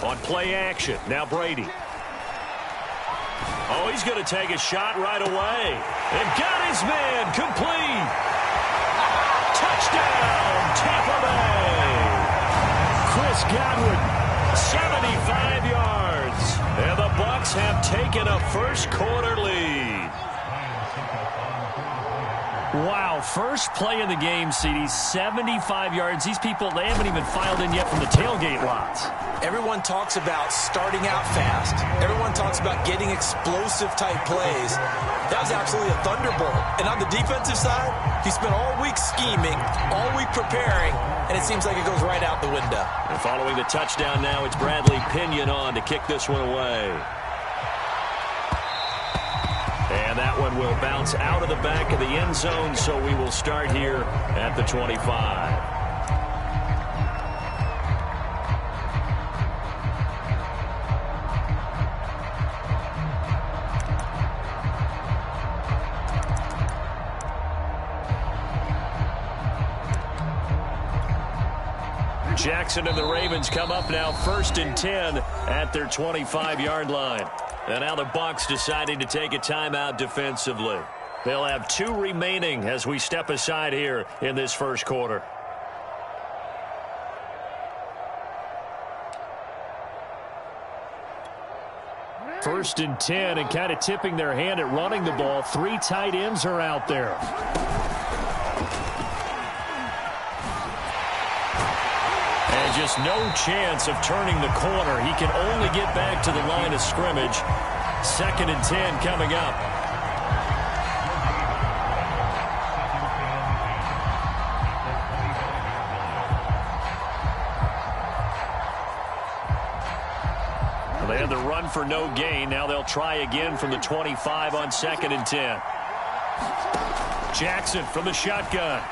On play action, now Brady. Oh, he's going to take a shot right away. And got his man complete. Touchdown, Tampa Bay. Chris Godwin, 75 yards. And the Bucs have taken a first quarter lead. Wow, first play in the game, CD, 75 yards. These people, they haven't even filed in yet from the tailgate lots. Everyone talks about starting out fast. Everyone talks about getting explosive-type plays. That was absolutely a thunderbolt. And on the defensive side, he spent all week scheming, all week preparing, and it seems like it goes right out the window. And following the touchdown now, it's Bradley Pinion on to kick this one away. And that one will bounce out of the back of the end zone, so we will start here at the 25. Jackson and the Ravens come up now 1st and 10 at their 25-yard line. And now the Bucs deciding to take a timeout defensively. They'll have 2 remaining as we step aside here in this first quarter. First and 10, and kind of tipping their hand at running the ball. 3 tight ends are out there. And just no chance of turning the corner. He can only get back to the line of scrimmage. 2nd and 10 coming up. They had the run for no gain. Now they'll try again from the 25 on 2nd and 10. Jackson from the shotgun.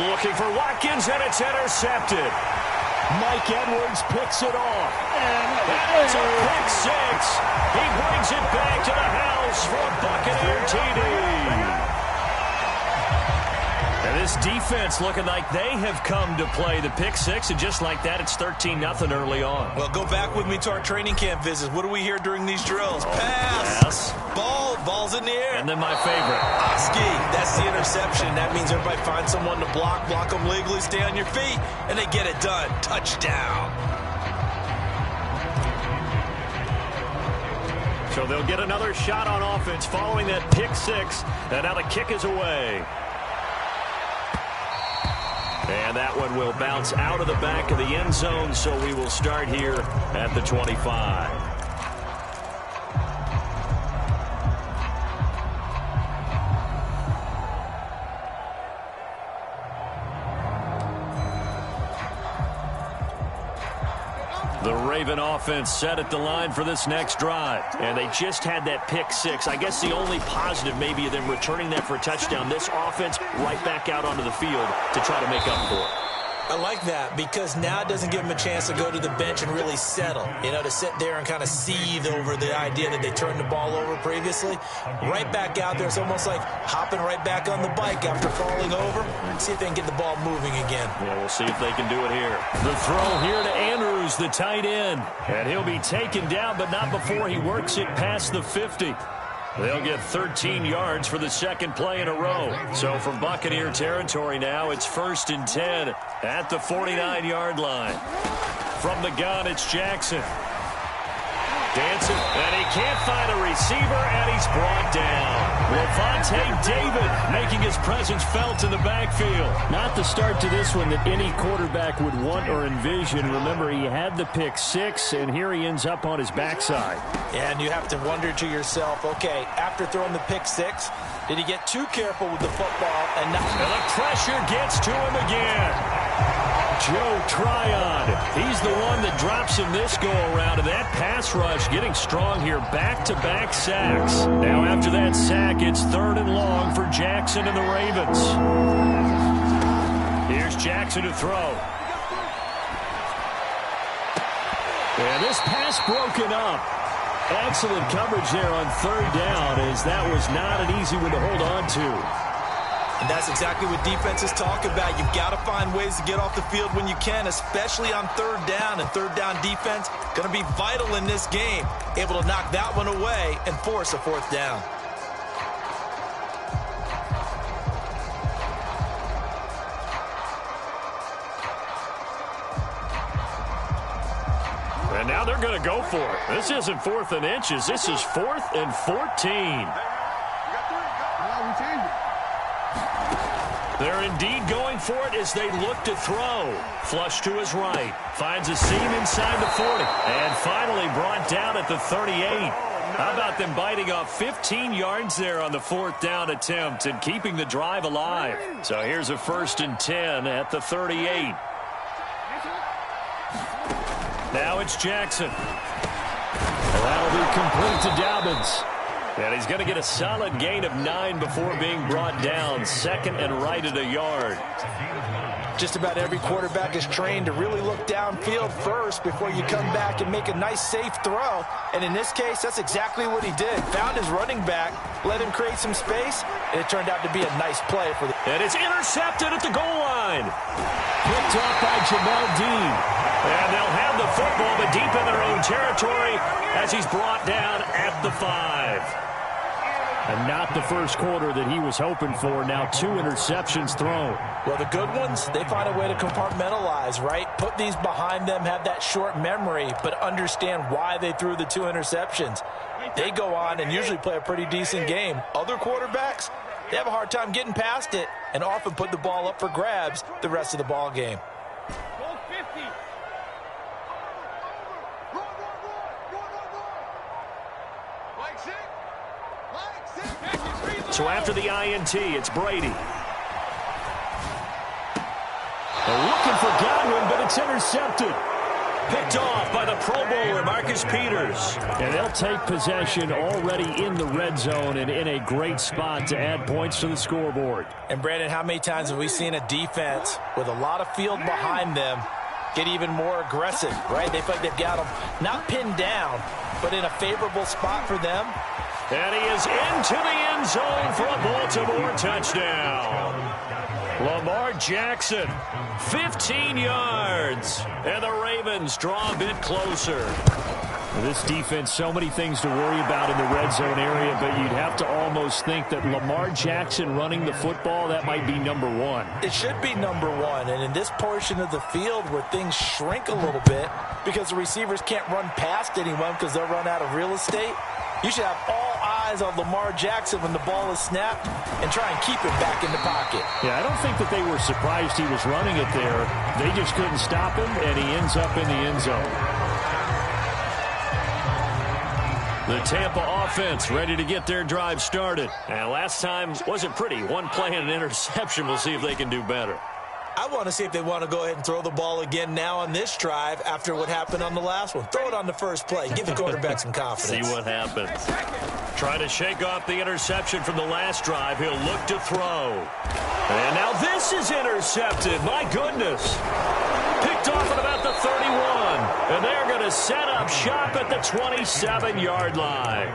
Looking for Watkins, and it's intercepted. Mike Edwards picks it off. And it's a pick 6. He brings it back to the house for a Buccaneer TD. And this defense looking like they have come to play the pick 6, and just like that, it's 13-0 early on. Well, go back with me to our training camp visits. What do we hear during these drills? Pass. Ball's in the air. And then my favorite. Oski, that's the interception. That means everybody finds someone to block them legally, stay on your feet, and they get it done. Touchdown. So they'll get another shot on offense following that pick 6, and now the kick is away. And that one will bounce out of the back of the end zone, so we will start here at the 25. The Raven offense set at the line for this next drive. And they just had that pick 6. I guess the only positive maybe of them returning that for a touchdown. This offense right back out onto the field to try to make up for it. I like that because now it doesn't give them a chance to go to the bench and really settle. You know, to sit there and kind of seethe over the idea that they turned the ball over previously. Right back out there. It's almost like hopping right back on the bike after falling over. See if they can get the ball moving again. Yeah, we'll see if they can do it here. The throw here to Andrews, the tight end. And he'll be taken down, but not before he works it past the 50. They'll get 13 yards for the second play in a row. So from Buccaneer territory now, it's 1st and 10 at the 49-yard line. From the gun, it's Jackson. Dancing, and he can't find a receiver, and he's brought down. Levante David making his presence felt in the backfield. Not the start to this one that any quarterback would want or envision. Remember, he had the pick 6, and here he ends up on his backside. And you have to wonder to yourself, okay, after throwing the pick 6, did he get too careful with the football? And the pressure gets to him again. Joe Tryon, he's the one that drops him this go-around, and that pass rush getting strong here, back-to-back sacks. Now after that sack, it's 3rd and long for Jackson and the Ravens. Here's Jackson to throw. And this pass broken up. Excellent coverage there on 3rd down, as that was not an easy one to hold on to. And that's exactly what defenses talk about. You've got to find ways to get off the field when you can, especially on third down. And third down defense going to be vital in this game. Able to knock that one away and force a fourth down. And now they're going to go for it. This isn't 4th and inches. This is 4th and 14. They're indeed going for it as they look to throw. Flush to his right. Finds a seam inside the 40. And finally brought down at the 38. How about them biting off 15 yards there on the 4th down attempt and keeping the drive alive? So here's a 1st and 10 at the 38. Now it's Jackson. That'll be complete to Dobbins. And he's going to get a solid gain of 9 before being brought down. 2nd and right at a yard. Just about every quarterback is trained to really look downfield first before you come back and make a nice, safe throw. And in this case, that's exactly what he did. Found his running back, let him create some space, and it turned out to be a nice play for the... And it's intercepted at the goal line. Picked off by Jamel Dean. And they'll have the football, but deep in their own territory as he's brought down at the 5. And not the first quarter that he was hoping for. Now 2 interceptions thrown. Well, the good ones, they find a way to compartmentalize, right? Put these behind them, have that short memory, but understand why they threw the 2 interceptions. They go on and usually play a pretty decent game. Other quarterbacks, they have a hard time getting past it and often put the ball up for grabs the rest of the ball game. So after the INT, it's Brady. They're looking for Godwin, but it's intercepted. Picked off by the Pro Bowler, Marcus Peters. And they'll take possession already in the red zone and in a great spot to add points to the scoreboard. And, Brandon, how many times have we seen a defense with a lot of field behind them get even more aggressive, right? They feel like they've got them not pinned down, but in a favorable spot for them. And he is into the end zone for a Baltimore touchdown. Lamar Jackson, 15 yards. And the Ravens draw a bit closer. This defense, so many things to worry about in the red zone area, but you'd have to almost think that Lamar Jackson running the football, that might be number 1. It should be number 1, and in this portion of the field where things shrink a little bit because the receivers can't run past anyone because they'll run out of real estate, you should have all eyes on Lamar Jackson when the ball is snapped and try and keep him back in the pocket. Yeah, I don't think that they were surprised he was running it there. They just couldn't stop him, and he ends up in the end zone. The Tampa offense ready to get their drive started. And last time wasn't pretty. 1 play and an interception. We'll see if they can do better. I want to see if they want to go ahead and throw the ball again now on this drive after what happened on the last one. Throw it on the first play. Give the quarterback some confidence. See what happens. Try to shake off the interception from the last drive. He'll look to throw. And now this is intercepted. My goodness. Picked off at about the 31. And they're going to set up shop at the 27-yard line.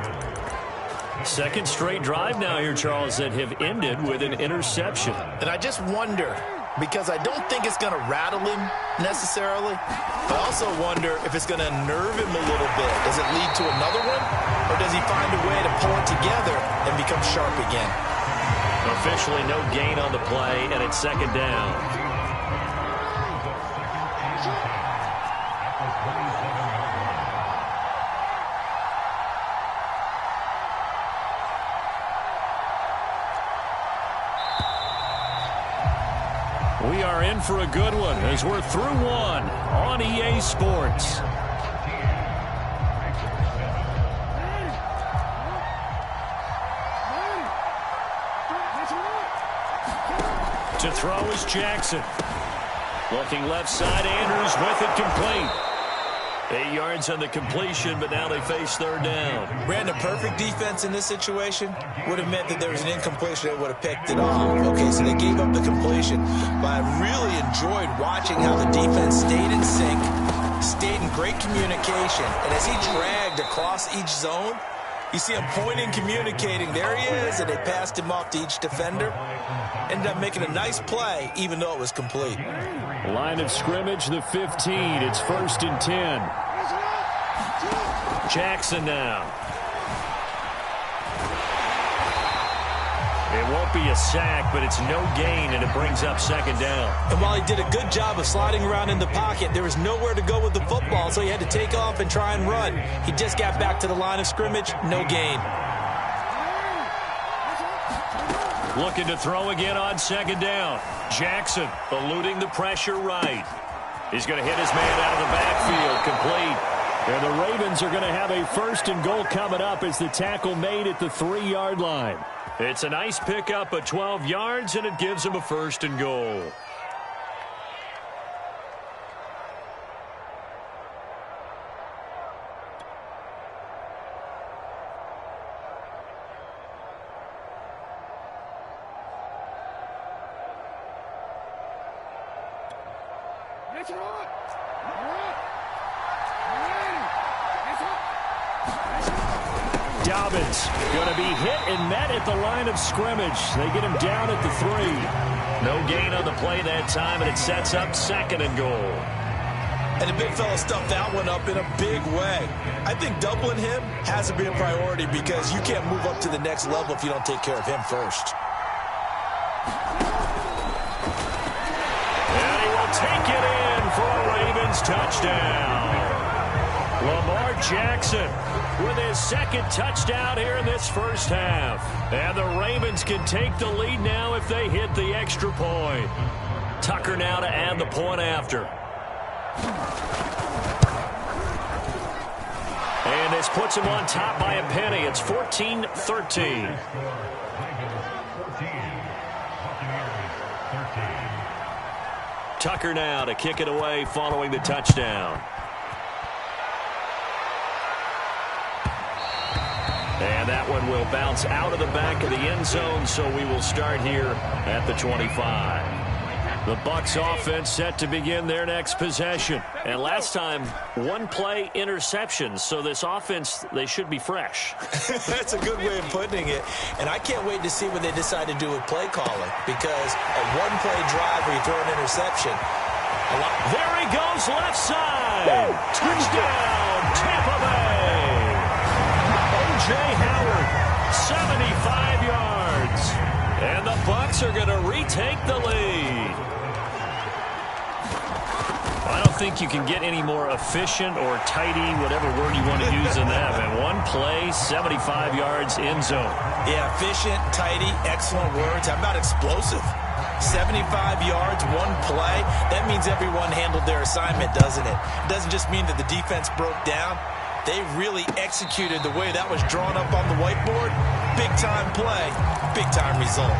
Second straight drive now here, Charles, that have ended with an interception. And I just wonder, because I don't think it's going to rattle him necessarily. I also wonder if it's going to nerve him a little bit. Does it lead to another one? Or does he find a way to pull it together and become sharp again? Officially no gain on the play, and it's 2nd down. We are in for a good one as we're through 1 on EA Sports. To throw is Jackson. Looking left side, Andrews with it complete. 8 yards on the completion, but now they face 3rd down. Brandon, perfect defense in this situation would have meant that there was an incompletion that would have picked it off. Okay, so they gave up the completion, but I really enjoyed watching how the defense stayed in sync, stayed in great communication, and as he dragged across each zone, You see him pointing, communicating. There he is, and they passed him off to each defender. Ended up making a nice play, even though it was complete. Line of scrimmage, the 15. It's 1st and 10. Jackson now. It won't be a sack, but it's no gain, and it brings up 2nd down. And while he did a good job of sliding around in the pocket, there was nowhere to go with the football, so he had to take off and try and run. He just got back to the line of scrimmage, no gain. Looking to throw again on 2nd down. Jackson eluding the pressure right. He's going to hit his man out of the backfield, complete. And the Ravens are going to have a 1st and goal coming up as the tackle made at the 3-yard line. It's a nice pickup of 12 yards, and it gives him a 1st and goal. Dobbins going to be hit and met at the line of scrimmage. They get him down at the 3. No gain on the play that time, and it sets up 2nd and goal. And the big fella stuffed that one up in a big way. I think doubling him has to be a priority because you can't move up to the next level if you don't take care of him first. And he will take it in for a Ravens touchdown. Lamar Jackson with his 2nd touchdown here in this first half. And the Ravens can take the lead now if they hit the extra point. Tucker now to add the point after. And this puts him on top by a penny. It's 14-13. Tucker now to kick it away following the touchdown. And that one will bounce out of the back of the end zone, so we will start here at the 25. The Bucs offense set to begin their next possession. And last time, 1-play interceptions, so this offense, they should be fresh. That's a good way of putting it. And I can't wait to see what they decide to do with play calling, because a 1-play drive where you throw an interception. There he goes, left side. Touchdown, Tampa Bay. O.J. Howard, 75 yards. And the Bucs are going to retake the lead. I don't think you can get any more efficient or tidy, whatever word you want to use in that. And 1 play, 75 yards, end zone. Yeah, efficient, tidy, excellent words. How about explosive? 75 yards, 1 play. That means everyone handled their assignment, doesn't it? It doesn't just mean that the defense broke down. They really executed the way that was drawn up on the whiteboard. Big-time play, big-time result.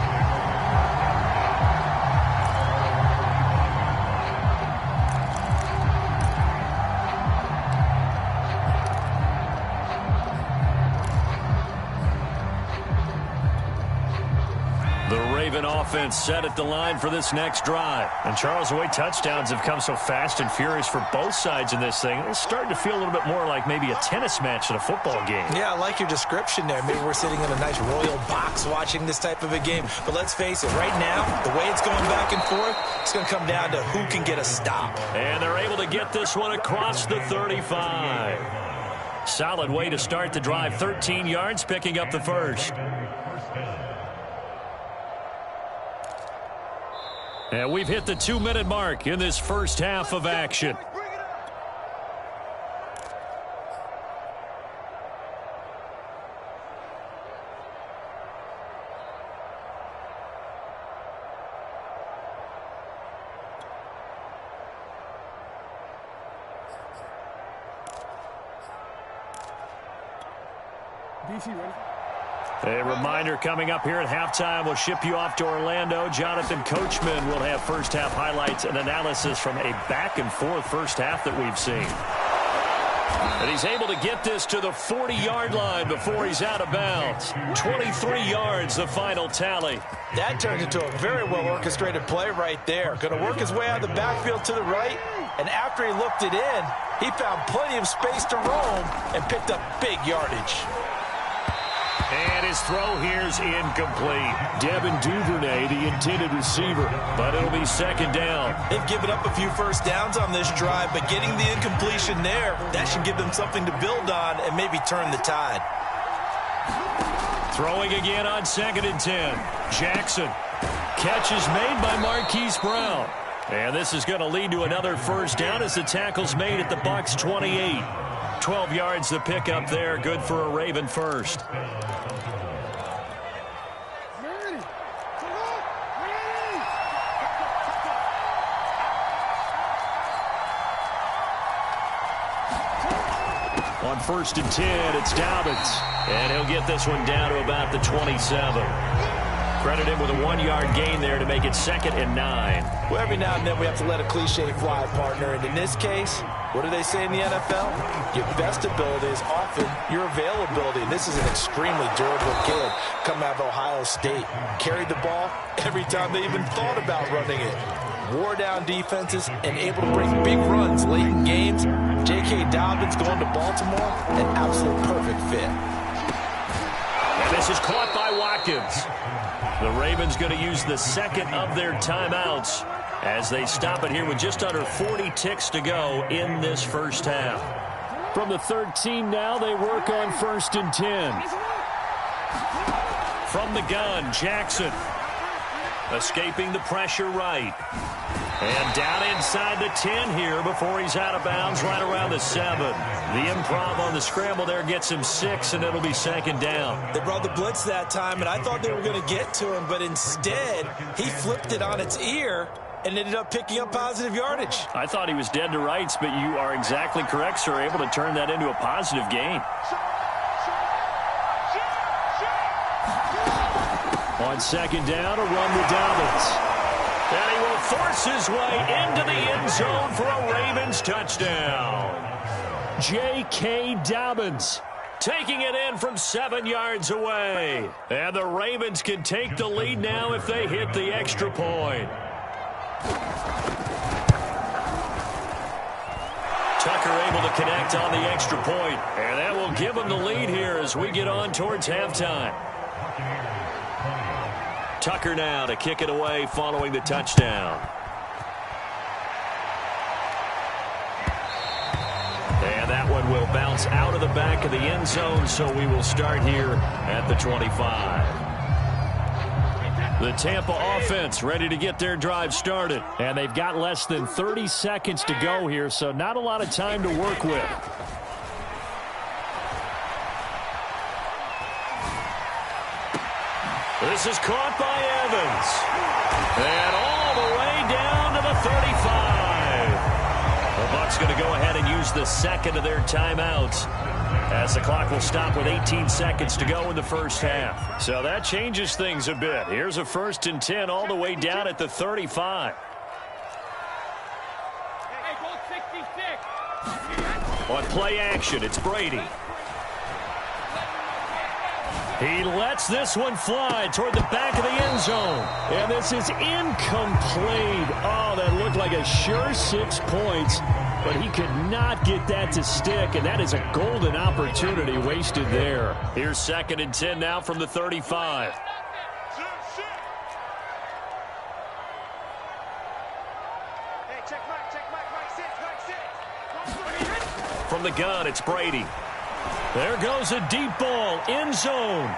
Offense set at the line for this next drive. And Charles, the way touchdowns have come so fast and furious for both sides in this thing, it's starting to feel a little bit more like maybe a tennis match in a football game. Yeah, I like your description there. Maybe we're sitting in a nice royal box watching this type of a game. But let's face it, right now, the way it's going back and forth, it's going to come down to who can get a stop. And they're able to get this one across the 35. Solid way to start the drive. 13 yards, picking up the first. And we've hit the 2-minute mark in this first half of action. DC ready? A reminder coming up here at halftime. We'll ship you off to Orlando. Jonathan Coachman will have first-half highlights and analysis from a back-and-forth first half that we've seen. And he's able to get this to the 40-yard line before he's out of bounds. 23 yards, the final tally. That turned into a very well-orchestrated play right there. Going to work his way out of the backfield to the right, and after he looked it in, he found plenty of space to roam and picked up big yardage. And his throw here's incomplete. Devin Duvernay, the intended receiver, but it'll be second down. They've given up a few first downs on this drive, but getting the incompletion there, that should give them something to build on and maybe turn the tide. Throwing again on 2nd and 10. Jackson. Catch is made by Marquise Brown. And this is going to lead to another first down as the tackle's made at the Bucs 28. 12 yards the pickup there. Good for a Raven first. On 1st and 10, it's Dobbins. And he'll get this one down to about the 27. Credit him with a 1-yard gain there to make it 2nd and 9. Well, every now and then we have to let a cliche fly, partner. And in this case, what do they say in the NFL? Your best ability is often your availability. And this is an extremely durable kid coming out of Ohio State. Carried the ball every time they even thought about running it. Wore down defenses and able to bring big runs late in games. J.K. Dobbins going to Baltimore, an absolute perfect fit. And this is caught by Watkins. The Ravens going to use the second of their timeouts as they stop it here with just under 40 ticks to go in this first half. From the 13 now, they work on 1st and 10. From the gun, Jackson. Escaping the pressure right. And down inside the 10 here before he's out of bounds right around the 7. The improv on the scramble there gets him 6, and it'll be 2nd down. They brought the blitz that time, and I thought they were going to get to him, but instead he flipped it on its ear and ended up picking up positive yardage. I thought he was dead to rights, but you are exactly correct, sir. Able to turn that into a positive gain. On 2nd down, a run with Dobbins. And he will force his way into the end zone for a Ravens touchdown. J.K. Dobbins taking it in from 7 yards away. And the Ravens can take the lead now if they hit the extra point. Tucker able to connect on the extra point. And that will give him the lead here as we get on towards halftime. Tucker now to kick it away following the touchdown. And that one will bounce out of the back of the end zone, so we will start here at the 25. The Tampa offense ready to get their drive started. And they've got less than 30 seconds to go here, so not a lot of time to work with. This is caught by Evans. And all the way down to the 35. The Bucs going to go ahead and use the second of their timeouts as the clock will stop with 18 seconds to go in the first half. So that changes things a bit. Here's a 1st and 10 all the way down at the 35. On play action, it's Brady. He lets this one fly toward the back of the end zone. And this is incomplete. Oh, that looked like a sure 6 points. But he could not get that to stick. And that is a golden opportunity wasted there. Here's 2nd and 10 now from the 35. From the gun, it's Brady. There goes a deep ball, end zone.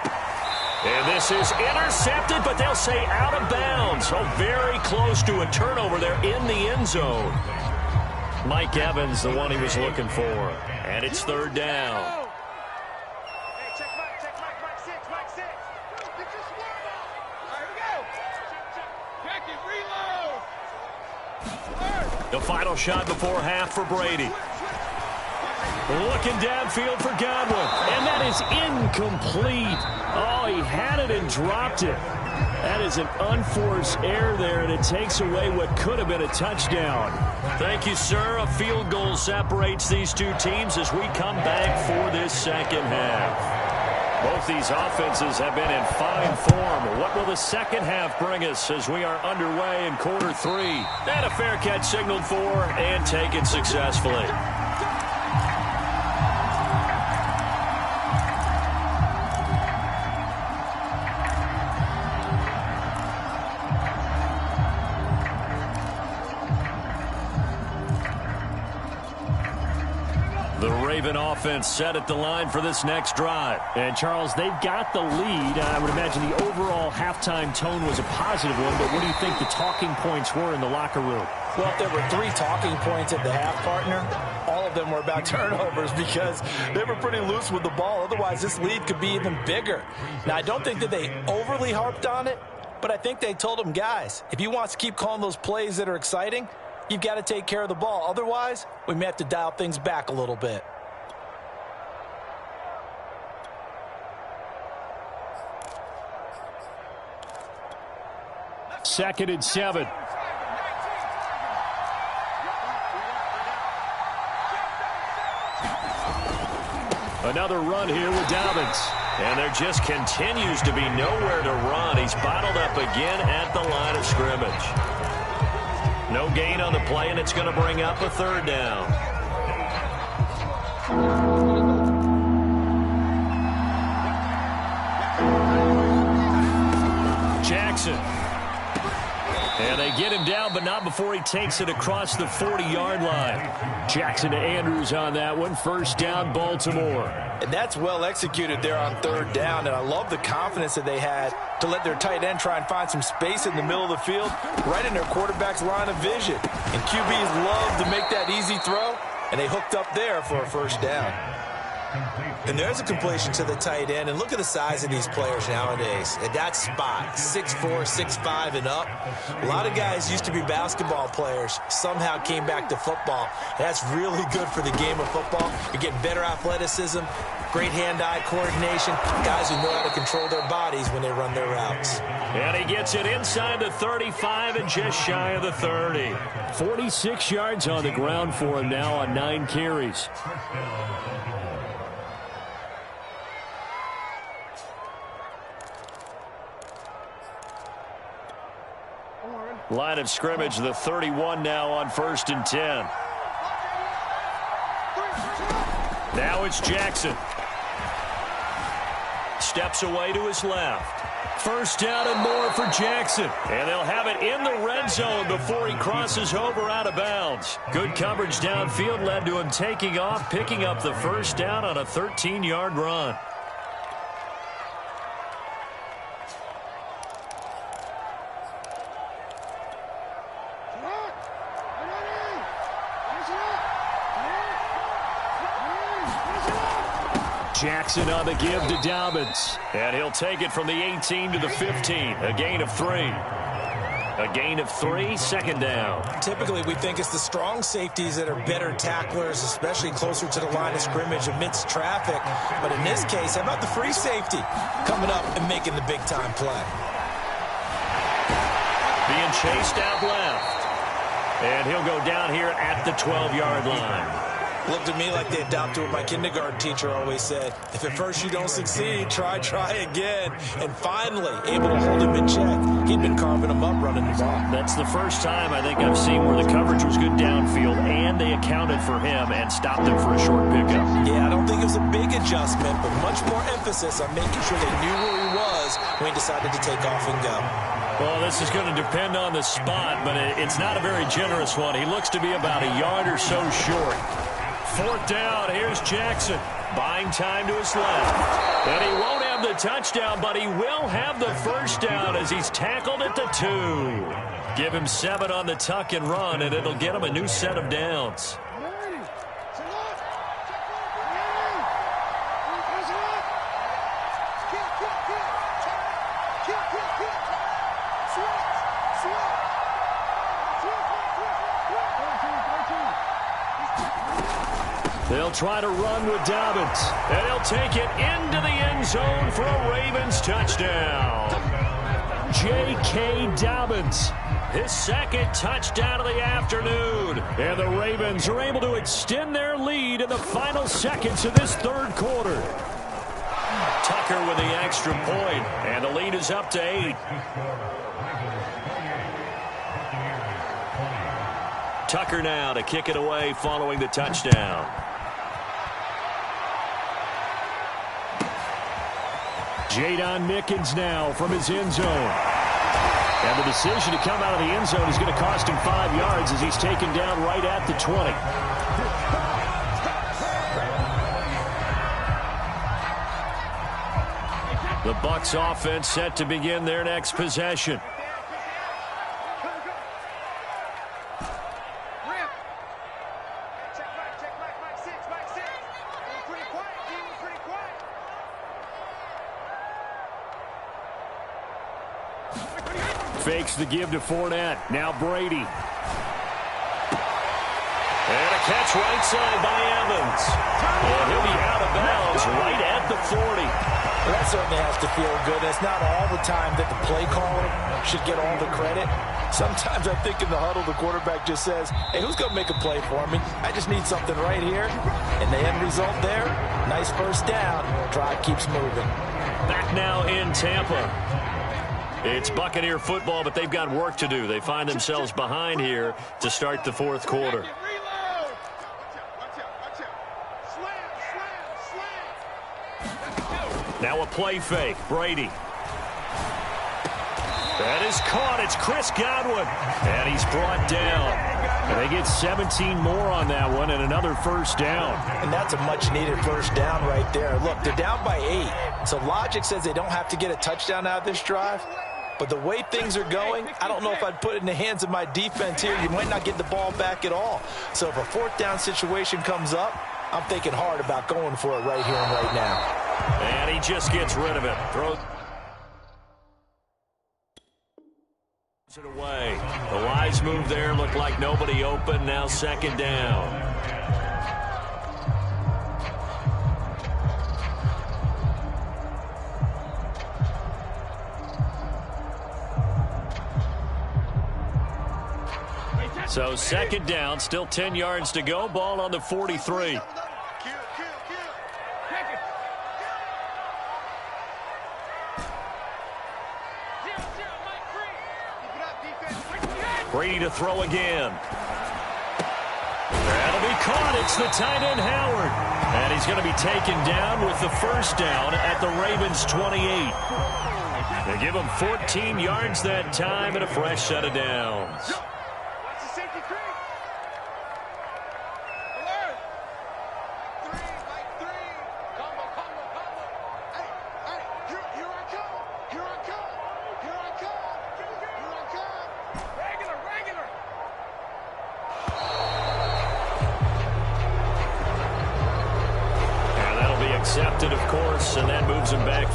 And this is intercepted, but they'll say out of bounds. So very close to a turnover there in the end zone. Mike Evans, the one he was looking for. And it's 3rd down. The final shot before half for Brady. Looking downfield for Godwin. And that is incomplete. Oh, he had it and dropped it. That is an unforced error there, and it takes away what could have been a touchdown. Thank you, sir. A field goal separates these two teams as we come back for this second half. Both these offenses have been in fine form. What will the second half bring us as we are underway in quarter 3? And a fair catch signaled for and taken successfully. The Raven offense set at the line for this next drive. And, Charles, they've got the lead. I would imagine the overall halftime tone was a positive one, but what do you think the talking points were in the locker room? Well, if there were 3 talking points at the half, partner, all of them were about turnovers because they were pretty loose with the ball. Otherwise, this lead could be even bigger. Now, I don't think that they overly harped on it, but I think they told them, guys, if you want to keep calling those plays that are exciting, you've got to take care of the ball. Otherwise, we may have to dial things back a little bit. Second and 7. Another run here with Dobbins. And there just continues to be nowhere to run. He's bottled up again at the line of scrimmage. No gain on the play, and it's going to bring up a 3rd down. Jackson. And they get him down, but not before he takes it across the 40-yard line. Jackson to Andrews on that one. 1st down, Baltimore. And that's well executed there on 3rd down, and I love the confidence that they had to let their tight end try and find some space in the middle of the field, right in their quarterback's line of vision. And QBs love to make that easy throw, and they hooked up there for a 1st down. And there's a completion to the tight end. And look at the size of these players nowadays. At that spot, 6'4", 6'5", and up. A lot of guys used to be basketball players, somehow came back to football. That's really good for the game of football. You're getting better athleticism, great hand-eye coordination, guys who know how to control their bodies when they run their routes. And he gets it inside the 35 and just shy of the 30. 46 yards on the ground for him now on 9 carries. Line of scrimmage, the 31 now on 1st and 10. Now it's Jackson. Steps away to his left. 1st down and more for Jackson. And they'll have it in the red zone before he crosses over out of bounds. Good coverage downfield led to him taking off, picking up the 1st down on a 13-yard run. Jackson on the give to Dobbins. And he'll take it from the 18 to the 15. A gain of 3. A gain of 3, 2nd down. Typically, we think it's the strong safeties that are better tacklers, especially closer to the line of scrimmage amidst traffic. But in this case, how about the free safety coming up and making the big-time play? Being chased out left. And he'll go down here at the 12-yard line. Looked at me like they adopted what my kindergarten teacher always said. If at first you don't succeed, try again. And finally, able to hold him in check. He'd been carving him up running the ball. That's the first time I think I've seen where the coverage was good downfield and they accounted for him and stopped him for a short pickup. Yeah, I don't think it was a big adjustment, but much more emphasis on making sure they knew where he was when he decided to take off and go. Well, this is going to depend on the spot, but it's not a very generous one. He looks to be about a yard or so short. 4th down, here's Jackson. Buying time to his left. And he won't have the touchdown, but he will have the 1st down as he's tackled at the 2. Give him 7 on the tuck and run, and it'll get him a new set of downs. They'll try to run with Dobbins. And he'll take it into the end zone for a Ravens touchdown. J.K. Dobbins. His 2nd touchdown of the afternoon. And the Ravens are able to extend their lead in the final seconds of this 3rd quarter. Tucker with the extra point. And the lead is up to 8. Tucker now to kick it away following the touchdown. Jadon Mickens now from his end zone. And the decision to come out of the end zone is going to cost him 5 yards as he's taken down right at the 20. The Bucs offense set to begin their next possession. Fakes the give to Fournette. Now Brady. And a catch right side by Evans. And he'll be out of bounds right at the 40. Well, that certainly has to feel good. It's not all the time that the play caller should get all the credit. Sometimes I think in the huddle, the quarterback just says, hey, who's going to make a play for me? I just need something right here. And the end result there, nice first down. Drive keeps moving. Back now in Tampa. It's Buccaneer football, but they've got work to do. They find themselves behind here to start the fourth quarter. Now a play fake. Brady. That is caught. It's Chris Godwin. And he's brought down. And they get 17 more on that one and another first down. And that's a much-needed first down right there. Look, they're down by 8. So logic says they don't have to get a touchdown out of this drive. But the way things are going, I don't know if I'd put it in the hands of my defense here. You might not get the ball back at all. So if a fourth down situation comes up, I'm thinking hard about going for it right here and right now. And he just gets rid of it. Throws it away. The wise move there. Looked like nobody open. Now second down. So second down, still 10 yards to go. Ball on the 43. Brady to throw again. That'll be caught. It's the tight end Howard. And he's going to be taken down with the first down at the Ravens 28. They give him 14 yards that time and a fresh set of downs. Accepted, of course, and that moves him back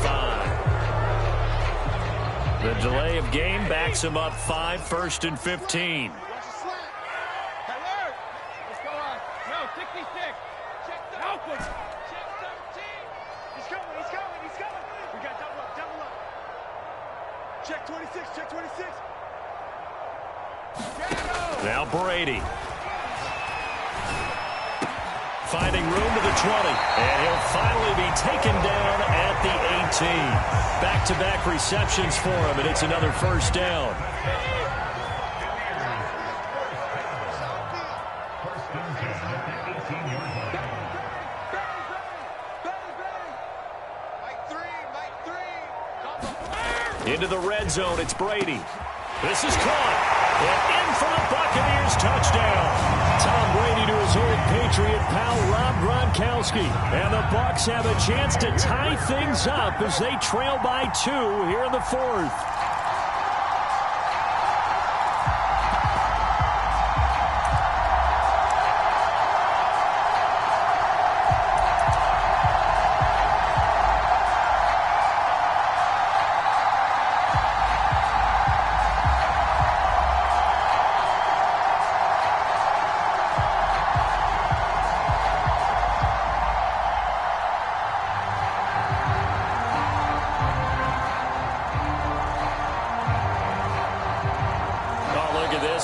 5. The delay of game backs him up 5, 1st and 15. Check 26, check 26. Now Brady. Finding room to the 20, and he'll finally be taken down at the 18. Back-to-back receptions for him, and it's another first down. Into the red zone, it's Brady. This is caught, and in for the Buccaneers touchdown. Tom Brady to his old Patriot pal Rob Gronkowski. And the Bucs have a chance to tie things up as they trail by 2 here in the 4th.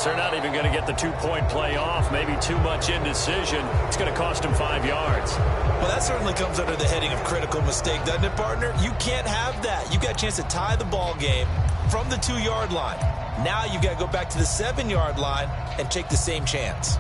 They're not even going to get the 2-point play off. Maybe too much indecision. It's going to cost him 5 yards. Well, that certainly comes under the heading of critical mistake, doesn't it, partner? You can't have that. You got a chance to tie the ball game from the 2-yard line. Now you've got to go back to the 7-yard line and take the same chance.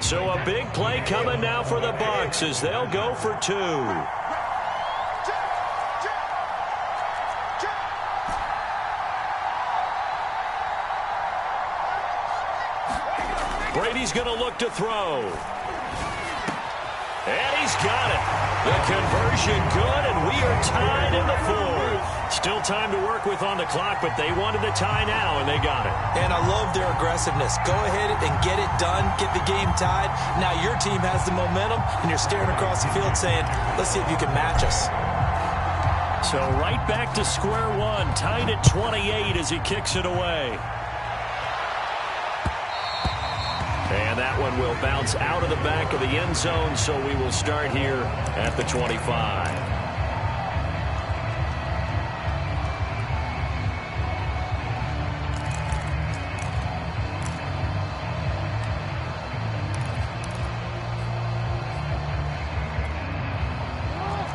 So a big play coming now for the Bucs as they'll go for 2. going to look to throw. And he's got it. The conversion good, and we are tied in the fourth. Still time to work with on the clock, but they wanted the tie now, and they got it. And I love their aggressiveness. Go ahead and get it done, get the game tied. Now your team has the momentum, and you're staring across the field saying, let's see if you can match us. So right back to square one, tied at 28 as he kicks it away. And that one will bounce out of the back of the end zone, so we will start here at the 25.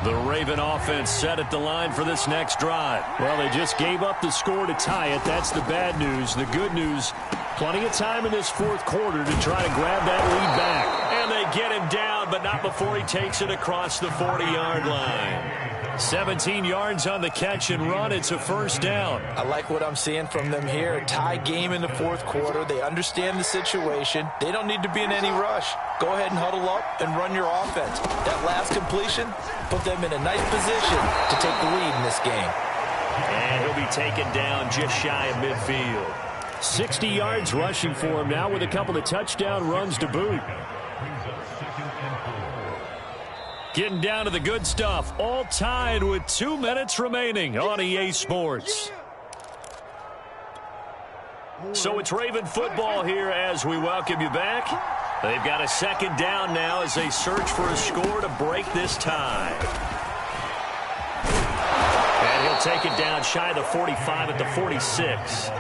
The Raven offense set at the line for this next drive. Well, they just gave up the score to tie it. That's the bad news. The good news, plenty of time in this fourth quarter to try to grab that lead back. And they get him down, but not before he takes it across the 40-yard line. 17 yards on the catch and run. It's a first down. I like what I'm seeing from them here. A tie game in the fourth quarter. They understand the situation. They don't need to be in any rush. Go ahead and huddle up and run your offense. That last completion put them in a nice position to take the lead in this game. And he'll be taken down just shy of midfield. 60 yards rushing for him now with a couple of touchdown runs to boot. Getting down to the good stuff. All tied with 2 minutes remaining on EA Sports. So it's Raven football here as we welcome you back. They've got a second down now as they search for a score to break this tie. And he'll take it down shy of the 45 at the 46.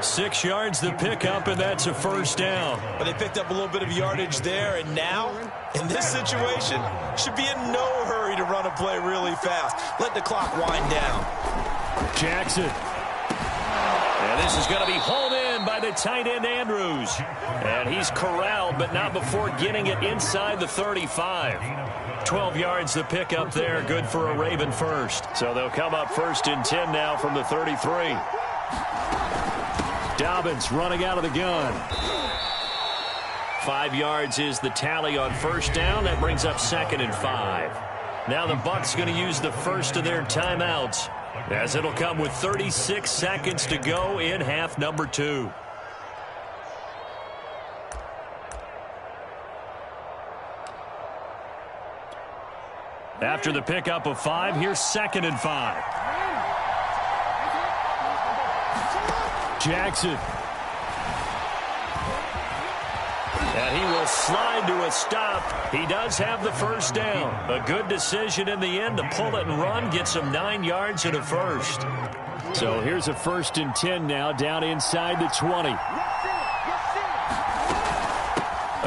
6 yards the pickup, and that's a first down. But they picked up a little bit of yardage there, and now, in this situation, should be in no hurry to run a play really fast. Let the clock wind down. Jackson. And this is going to be hauled in by the tight end, Andrews. And he's corralled, but not before getting it inside the 35. 12 yards the pickup there, good for a Raven first. So they'll come up first and 10 now from the 33. Dobbins running out of the gun. 5 yards is the tally on first down. That brings up 2nd and 5. Now the Bucs going to use the first of their timeouts, as it'll come with 36 seconds to go in half number 2. After the pickup of 5, here's 2nd and 5. Jackson. And he will slide to a stop. He does have the first down. A good decision in the end to pull it and run. Gets him 9 yards and a first. So here's a 1st and 10 now down inside the 20.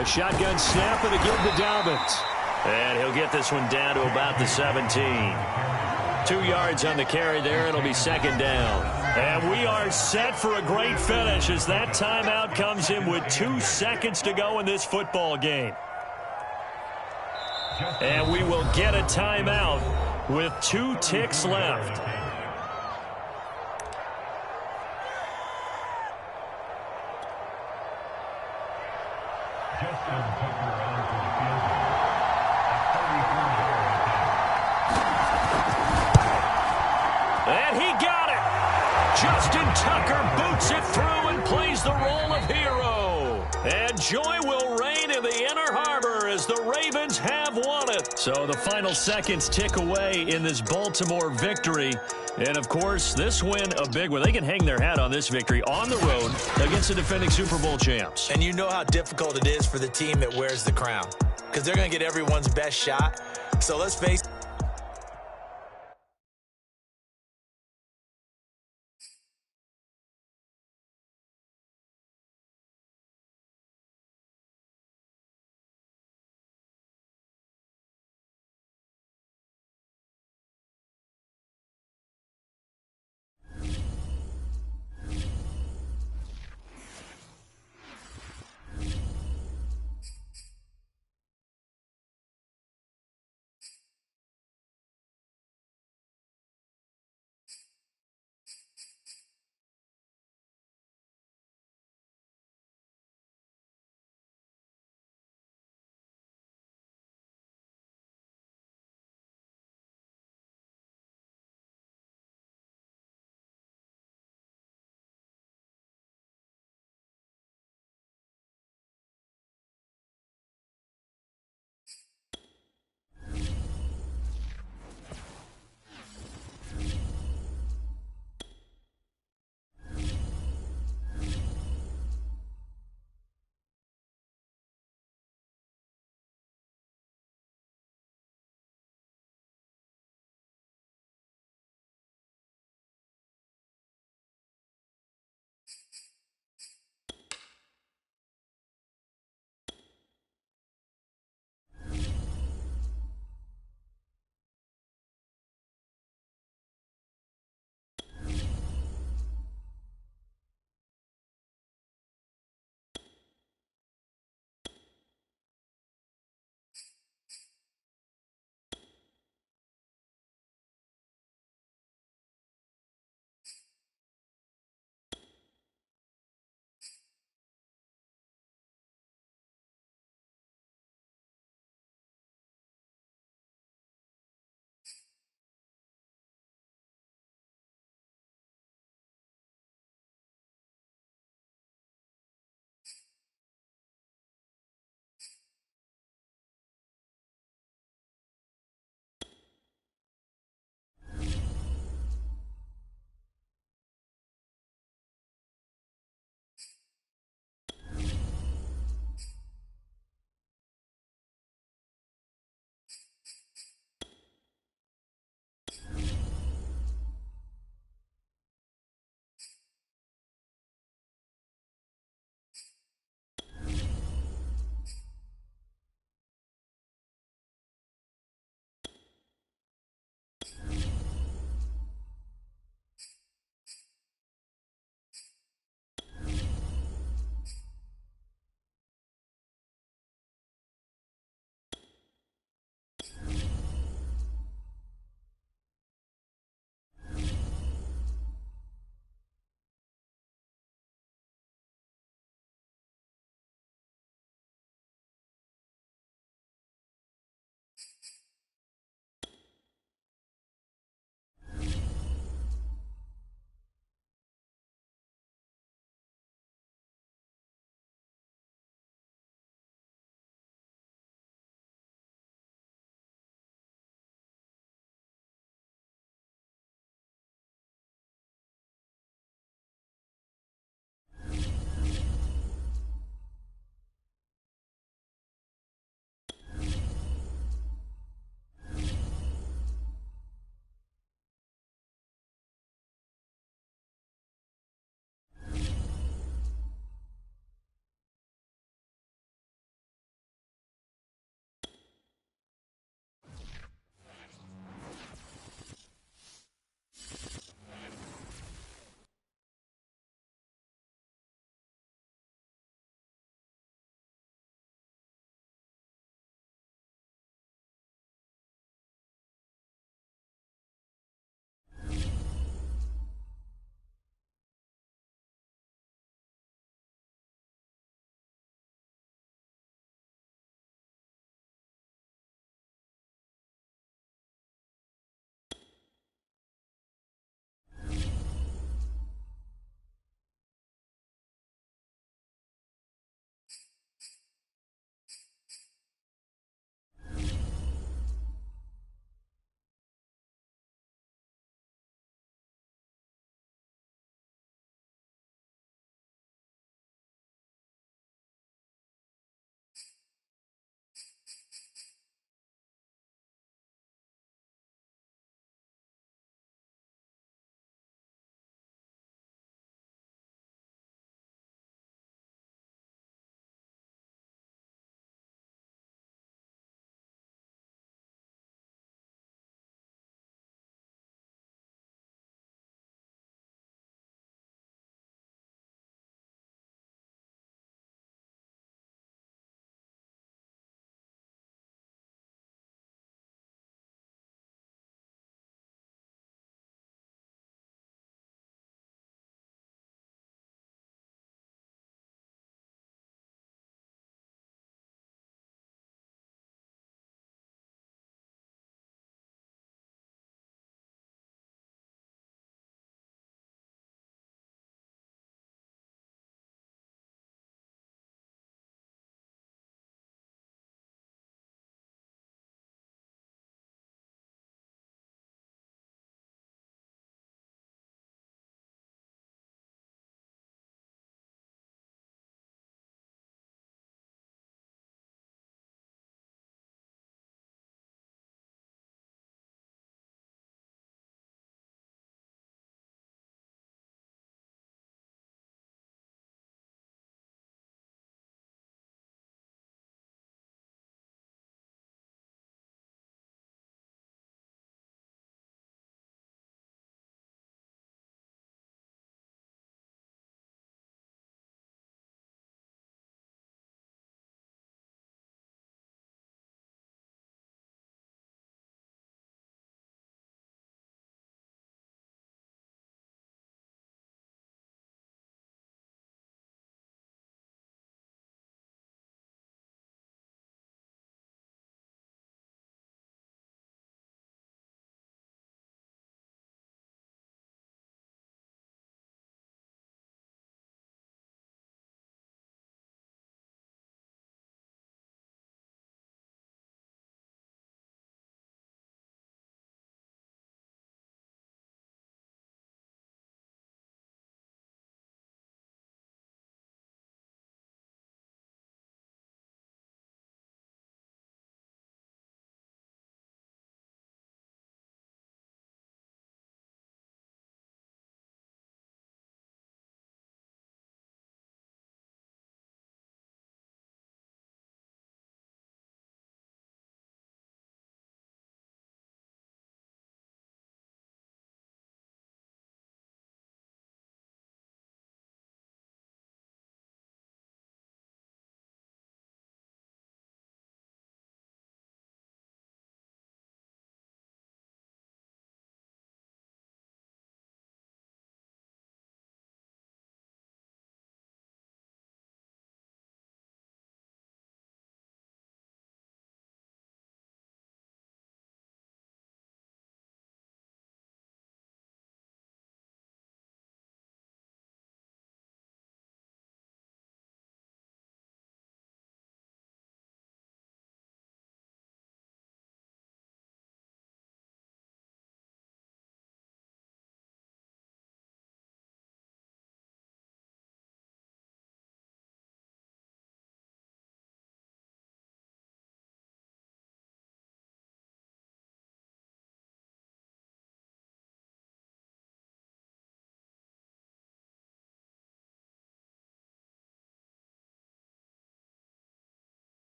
A shotgun snap and a give to Dobbins. And he'll get this one down to about the 17. 2 yards on the carry there. It'll be 2nd down. And we are set for a great finish as that timeout comes in with 2 seconds to go in this football game. And we will get a timeout with 2 ticks left. And he got it. Justin Tucker boots it through and plays the role of hero. And joy will reign in the Inner Harbor as the Ravens have won it. So the final seconds tick away in this Baltimore victory. And, of course, this win, a big one. They can hang their hat on this victory on the road against the defending Super Bowl champs. And you know how difficult it is for the team that wears the crown, because they're going to get everyone's best shot. So let's face it.